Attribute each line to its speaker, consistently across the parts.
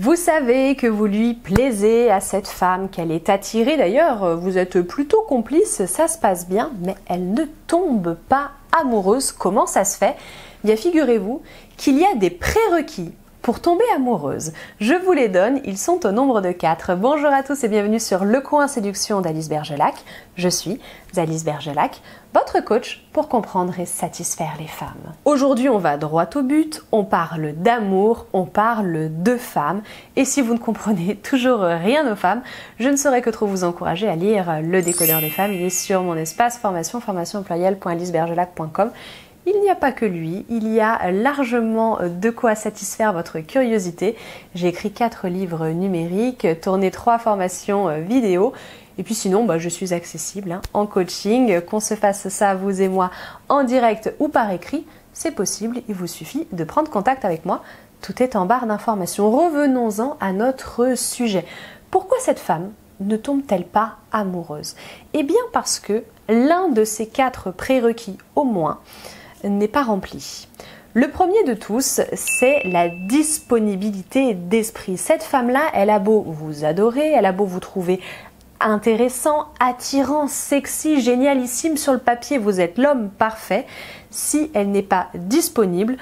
Speaker 1: Vous savez que vous lui plaisez à cette femme, qu'elle est attirée. D'ailleurs, vous êtes plutôt complice, ça se passe bien, mais elle ne tombe pas amoureuse. Comment ça se fait? Bien, figurez-vous qu'il y a des prérequis pour tomber amoureuse. Je vous les donne, ils sont au nombre de 4. Bonjour à tous et bienvenue sur Le Coin Séduction d'Alice Bergelac. Je suis Alice Bergelac, votre coach pour comprendre et satisfaire les femmes. Aujourd'hui, on va droit au but, on parle d'amour, on parle de femmes. Et si vous ne comprenez toujours rien aux femmes, je ne saurais que trop vous encourager à lire Le Décodeur des femmes. Il est sur mon espace formation, formationemployelle.alicebergelac.com. Il n'y a pas que lui, il y a largement de quoi satisfaire votre curiosité. J'ai écrit 4 livres numériques, tourné 3 formations vidéo. Et puis sinon, je suis accessible en coaching. Qu'on se fasse ça, vous et moi, en direct ou par écrit, c'est possible. Il vous suffit de prendre contact avec moi. Tout est en barre d'informations. Revenons-en à notre sujet. Pourquoi cette femme ne tombe-t-elle pas amoureuse? Eh bien parce que l'un de ces 4 prérequis au moins n'est pas rempli. Le premier de tous, c'est la disponibilité d'esprit. Cette femme-là, elle a beau vous adorer, elle a beau vous trouver intéressant, attirant, sexy, génialissime sur le papier, vous êtes l'homme parfait. Si elle n'est pas disponible,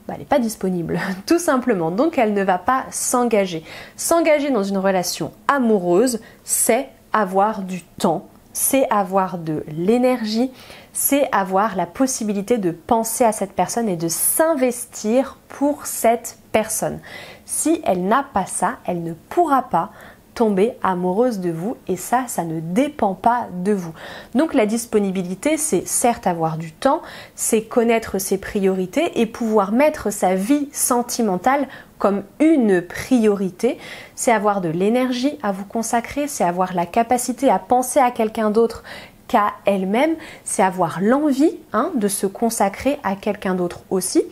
Speaker 1: elle n'est pas disponible, tout simplement. Donc elle ne va pas s'engager. S'engager dans une relation amoureuse, c'est avoir du temps, c'est avoir de l'énergie, c'est avoir la possibilité de penser à cette personne et de s'investir pour cette personne. Si elle n'a pas ça, elle ne pourra pas tomber amoureuse de vous et ça ne dépend pas de vous. Donc la disponibilité, c'est certes avoir du temps, c'est connaître ses priorités et pouvoir mettre sa vie sentimentale comme une priorité, c'est avoir de l'énergie à vous consacrer, c'est avoir la capacité à penser à quelqu'un d'autre qu'à elle-même, c'est avoir l'envie de se consacrer à quelqu'un d'autre aussi.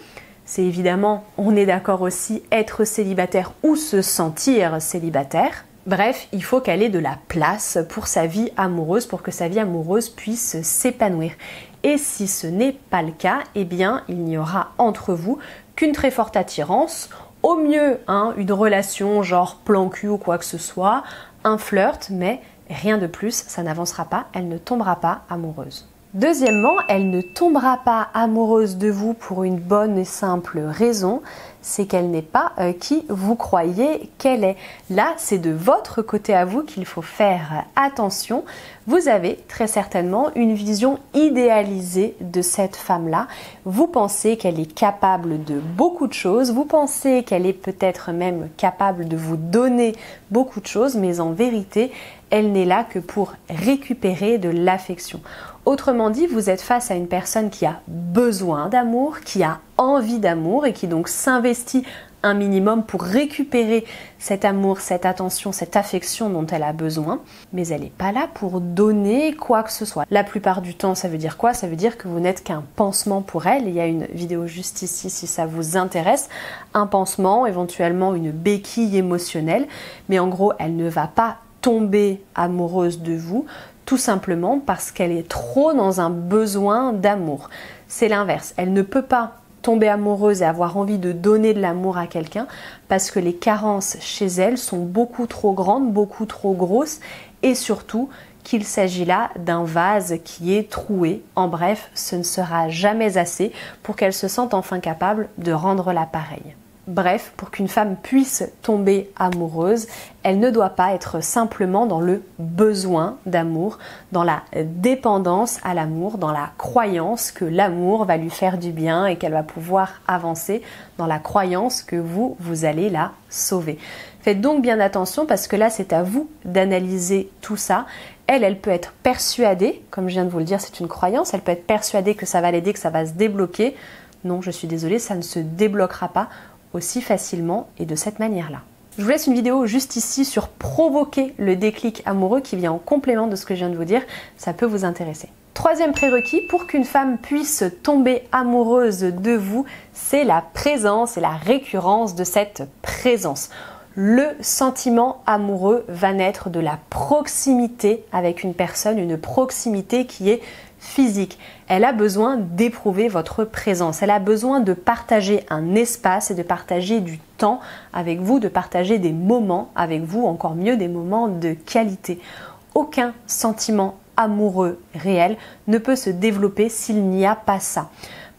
Speaker 1: C'est évidemment, on est d'accord aussi, être célibataire ou se sentir célibataire. Bref, il faut qu'elle ait de la place pour sa vie amoureuse, pour que sa vie amoureuse puisse s'épanouir. Et si ce n'est pas le cas, eh bien, il n'y aura entre vous qu'une très forte attirance, au mieux une relation genre plan cul ou quoi que ce soit, un flirt, mais rien de plus, ça n'avancera pas, elle ne tombera pas amoureuse. Deuxièmement, elle ne tombera pas amoureuse de vous pour une bonne et simple raison, c'est qu'elle n'est pas qui vous croyez qu'elle est. Là, c'est de votre côté à vous qu'il faut faire attention. Vous avez très certainement une vision idéalisée de cette femme-là. Vous pensez qu'elle est capable de beaucoup de choses, vous pensez qu'elle est peut-être même capable de vous donner beaucoup de choses, mais en vérité, elle n'est là que pour récupérer de l'affection. Autrement dit, vous êtes face à une personne qui a besoin d'amour, qui a envie d'amour et qui donc s'investit un minimum pour récupérer cet amour, cette attention, cette affection dont elle a besoin, mais elle n'est pas là pour donner quoi que ce soit. La plupart du temps, ça veut dire quoi? Ça veut dire que vous n'êtes qu'un pansement pour elle. Il y a une vidéo juste ici si ça vous intéresse. Un pansement, éventuellement une béquille émotionnelle, mais en gros, elle ne va pas tomber amoureuse de vous, tout simplement parce qu'elle est trop dans un besoin d'amour. C'est l'inverse, elle ne peut pas tomber amoureuse et avoir envie de donner de l'amour à quelqu'un parce que les carences chez elle sont beaucoup trop grandes, beaucoup trop grosses et surtout qu'il s'agit là d'un vase qui est troué. En bref, ce ne sera jamais assez pour qu'elle se sente enfin capable de rendre l'appareil. Bref, pour qu'une femme puisse tomber amoureuse, elle ne doit pas être simplement dans le besoin d'amour, dans la dépendance à l'amour, dans la croyance que l'amour va lui faire du bien et qu'elle va pouvoir avancer, dans la croyance que vous allez la sauver. Faites donc bien attention parce que là, c'est à vous d'analyser tout ça. Elle peut être persuadée, comme je viens de vous le dire, c'est une croyance, elle peut être persuadée que ça va l'aider, que ça va se débloquer. Non, je suis désolée, ça ne se débloquera pas aussi facilement et de cette manière-là. Je vous laisse une vidéo juste ici sur provoquer le déclic amoureux qui vient en complément de ce que je viens de vous dire, ça peut vous intéresser. Troisième prérequis pour qu'une femme puisse tomber amoureuse de vous, c'est la présence et la récurrence de cette présence. Le sentiment amoureux va naître de la proximité avec une personne, une proximité qui est physique. Elle a besoin d'éprouver votre présence. Elle a besoin de partager un espace et de partager du temps avec vous, de partager des moments avec vous, encore mieux des moments de qualité. Aucun sentiment amoureux réel ne peut se développer s'il n'y a pas ça.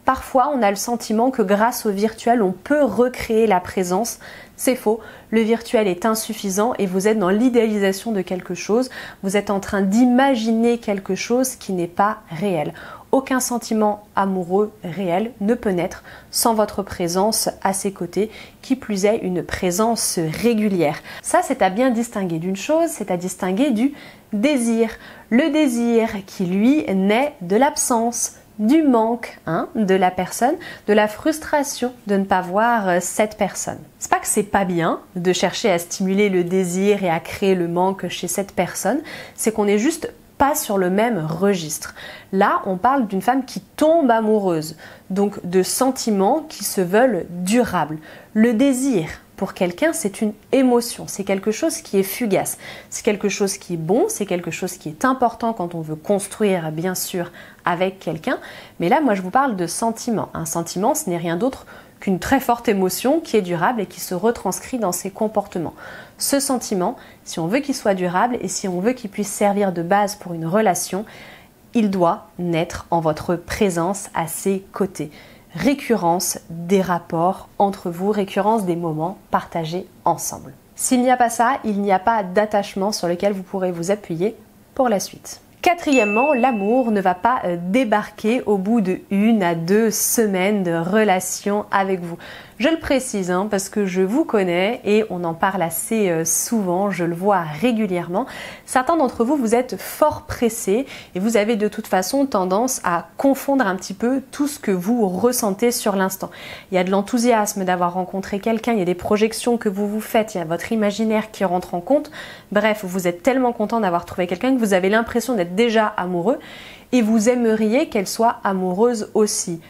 Speaker 1: Parfois, on a le sentiment que grâce au virtuel, on peut recréer la présence. C'est faux. Le virtuel est insuffisant et vous êtes dans l'idéalisation de quelque chose. Vous êtes en train d'imaginer quelque chose qui n'est pas réel. Aucun sentiment amoureux réel ne peut naître sans votre présence à ses côtés, qui plus est une présence régulière. Ça, c'est à bien distinguer d'une chose, c'est à distinguer du désir. Le désir qui, lui, naît de l'absence, du manque de la personne, de la frustration de ne pas voir cette personne. C'est pas que c'est pas bien de chercher à stimuler le désir et à créer le manque chez cette personne, c'est qu'on est juste pas sur le même registre. Là, on parle d'une femme qui tombe amoureuse, donc de sentiments qui se veulent durables. Le désir, pour quelqu'un, c'est une émotion, c'est quelque chose qui est fugace, c'est quelque chose qui est bon, c'est quelque chose qui est important quand on veut construire, bien sûr, avec quelqu'un. Mais là, moi, je vous parle de sentiment. Un sentiment, ce n'est rien d'autre qu'une très forte émotion qui est durable et qui se retranscrit dans ses comportements. Ce sentiment, si on veut qu'il soit durable et si on veut qu'il puisse servir de base pour une relation, il doit naître en votre présence à ses côtés. Récurrence des rapports entre vous, récurrence des moments partagés ensemble. S'il n'y a pas ça, il n'y a pas d'attachement sur lequel vous pourrez vous appuyer pour la suite. Quatrièmement, l'amour ne va pas débarquer au bout de 1 à 2 semaines de relation avec vous. Je le précise parce que je vous connais et on en parle assez souvent, je le vois régulièrement. Certains d'entre vous, vous êtes fort pressés et vous avez de toute façon tendance à confondre un petit peu tout ce que vous ressentez sur l'instant. Il y a de l'enthousiasme d'avoir rencontré quelqu'un, il y a des projections que vous vous faites, il y a votre imaginaire qui rentre en compte. Bref, vous êtes tellement content d'avoir trouvé quelqu'un que vous avez l'impression d'être déjà amoureux et vous aimeriez qu'elle soit amoureuse aussi.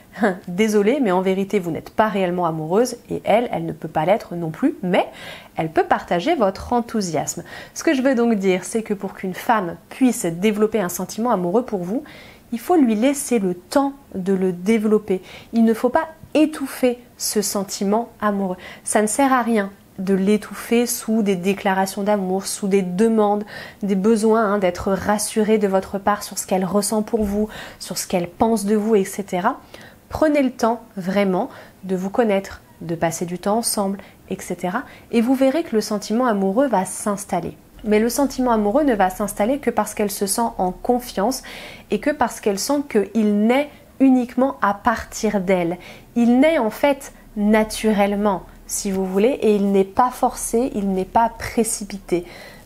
Speaker 1: Désolée, mais en vérité, vous n'êtes pas réellement amoureuse et elle ne peut pas l'être non plus, mais elle peut partager votre enthousiasme. Ce que je veux donc dire, c'est que pour qu'une femme puisse développer un sentiment amoureux pour vous, il faut lui laisser le temps de le développer. Il ne faut pas étouffer ce sentiment amoureux. Ça ne sert à rien de l'étouffer sous des déclarations d'amour, sous des demandes, des besoins d'être rassurée de votre part sur ce qu'elle ressent pour vous, sur ce qu'elle pense de vous, etc. Prenez le temps vraiment de vous connaître, de passer du temps ensemble, etc. Et vous verrez que le sentiment amoureux va s'installer. Mais le sentiment amoureux ne va s'installer que parce qu'elle se sent en confiance et que parce qu'elle sent qu'il naît uniquement à partir d'elle. Il naît en fait naturellement, si vous voulez, et il n'est pas forcé, il n'est pas précipité.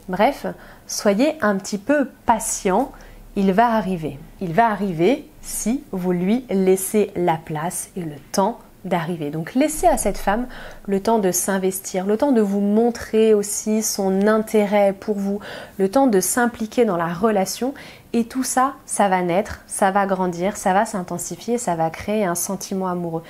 Speaker 1: Bref, soyez un petit peu patient, il va arriver. Il va arriver si vous lui laissez la place et le temps d'arriver. Donc laissez à cette femme le temps de s'investir, le temps de vous montrer aussi son intérêt pour vous, le temps de s'impliquer dans la relation et tout ça, ça va naître, ça va grandir, ça va s'intensifier, ça va créer un sentiment amoureux.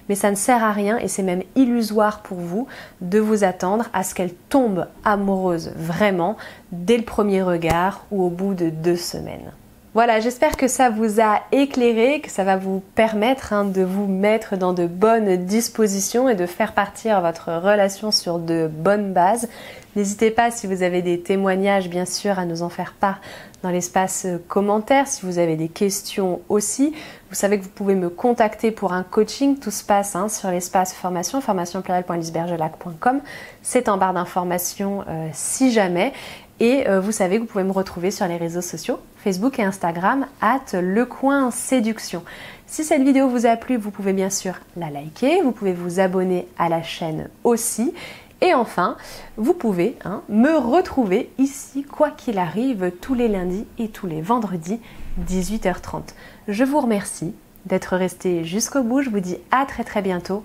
Speaker 1: Mais ça ne sert à rien et c'est même illusoire pour vous de vous attendre à ce qu'elle tombe amoureuse vraiment dès le premier regard ou au bout de 2 semaines. Voilà, j'espère que ça vous a éclairé, que ça va vous permettre de vous mettre dans de bonnes dispositions et de faire partir votre relation sur de bonnes bases. N'hésitez pas, si vous avez des témoignages, bien sûr, à nous en faire part dans l'espace commentaires. Si vous avez des questions aussi, vous savez que vous pouvez me contacter pour un coaching. Tout se passe sur l'espace formation, formation@lisbergelac.com. C'est en barre d'informations si jamais. Et vous savez que vous pouvez me retrouver sur les réseaux sociaux, Facebook et Instagram, @lecoinséduction. Si cette vidéo vous a plu, vous pouvez bien sûr la liker, vous pouvez vous abonner à la chaîne aussi. Et enfin, vous pouvez me retrouver ici, quoi qu'il arrive, tous les lundis et tous les vendredis, 18h30. Je vous remercie d'être resté jusqu'au bout, je vous dis à très bientôt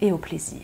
Speaker 1: et au plaisir.